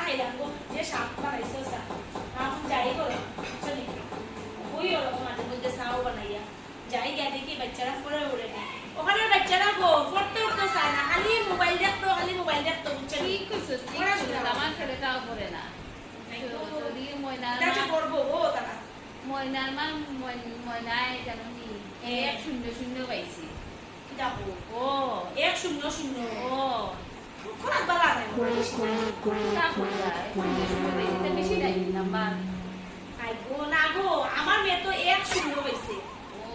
খাইলাম গো যে শাক বানাইছো সা এখন যাই করে চলি ওই ওরকম মাঝে মধ্যে চাও বানাইয়া যাই গিয়া দেখি বাচ্চারা পড়ে উড়ে না ওখানে বাচ্চারা গো পড়তে উঠতে চায় না খালি মোবাইল দেখতো বুঝছেন ঠিক কইছস ঠিক কইছস আমার ছেলেটাও পড়ে না তোরি ময়না এটা করবো ও তারা ময়নার মা ময়নায় জানো নি 100 পাইছি দেখো ও 100 ও খরাক বালা নাই তা কইরা 100 পাইছি বেশি নাই নাম্বার আই গো না গো আমার মেয়ে তো 100 পাইছে ও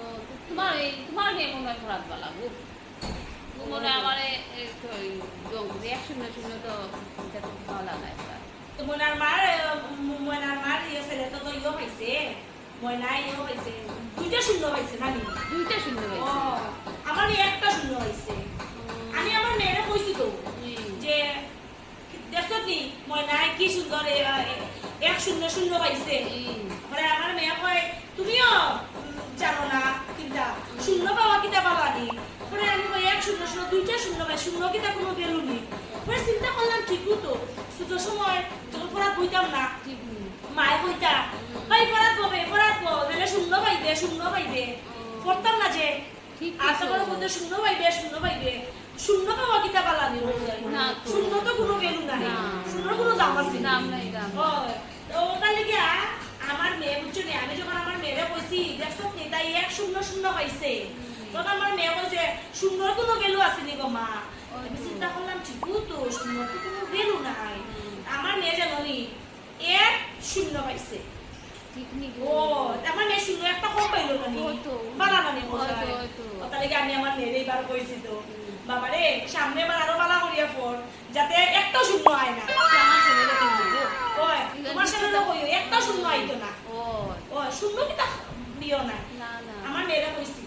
তোমার মেয়ে মনে হয় পড়াত বালা গো মনে আমারে তো 100 তো এটা তো ভালো নাই তো ময়নার মার ইয়ে ছেলে তো ইয়ে পাইছে ময়নাই ইয়ে পাইছে দুইটা শূন্য পাইছে নানি দুইটা 0 ও পাইছি আমার একটা শূন্য পাইছে আমি আমার মেয়েরে কইছি তো যে দেখছো নি ময়নাই কি সুন্দর 100 পাইছে মানে আমার মেয়ে কয় তুমিও জানো না কিটা শূন্য পাওয়া কিটা পাবা নি পরে আমি কই 100 দুইটা শূন্য পাই শূন্য কিটা কোনো ভ্যালু নেই পরে চিন্তা করলাম ঠিকই তো ছোট সময় যখন পড়া কইতাম না ঠিক মায়ে কইতা ভাই পড়াত তাহলে শূন্য পাইবে পড়তাম না যে ঠিক আর তখন মধ্যে শূন্য পাইবে শূন্য পাওয়া কিতা পালা নি না শূন্য তো কোনো ভ্যালু নাই শূন্য কোনো দাম আছে দাম নাই দাম তো ওটার লেগে আমার মেয়ে বুঝছো নি আমি যখন আমার মেয়েরে কইছি দেখছো নি তাই 100 পাইছে তখন আমার মেয়ে কইছে শূন্যর কোনো ভ্যালু আছে নি গো মা আমি চিন্তা করলাম ঠিকই তো শূন্যর তো কোনো ভ্যালু নাই আমার মেয়ে জানো নি 100 পাইছে ঠিক নি ও আমার মেয়ে শূন্য একটা কম পাইলো না নি বালা না নি তাহলে কি আমি আমার মেয়েরে এবার কইছি তো বাবারে সামনে বার আরো বালা করিয়া পড় যাতে একটা শূন্য আয় না আমার ছেলেটা কিন্তু ওই তোমার ছেলেরও কইও একটা শূন্য আইতো না ও ও শূন্য কি তা দিও না না না আমার মেয়েরা কইছি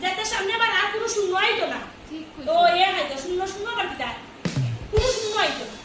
যাতে সামনে বার আর কোনো শূন্য আইতো না ঠিক তো কইছস এ হাইতো শূন্য বার কি তা কোনো শূন্য আইতো না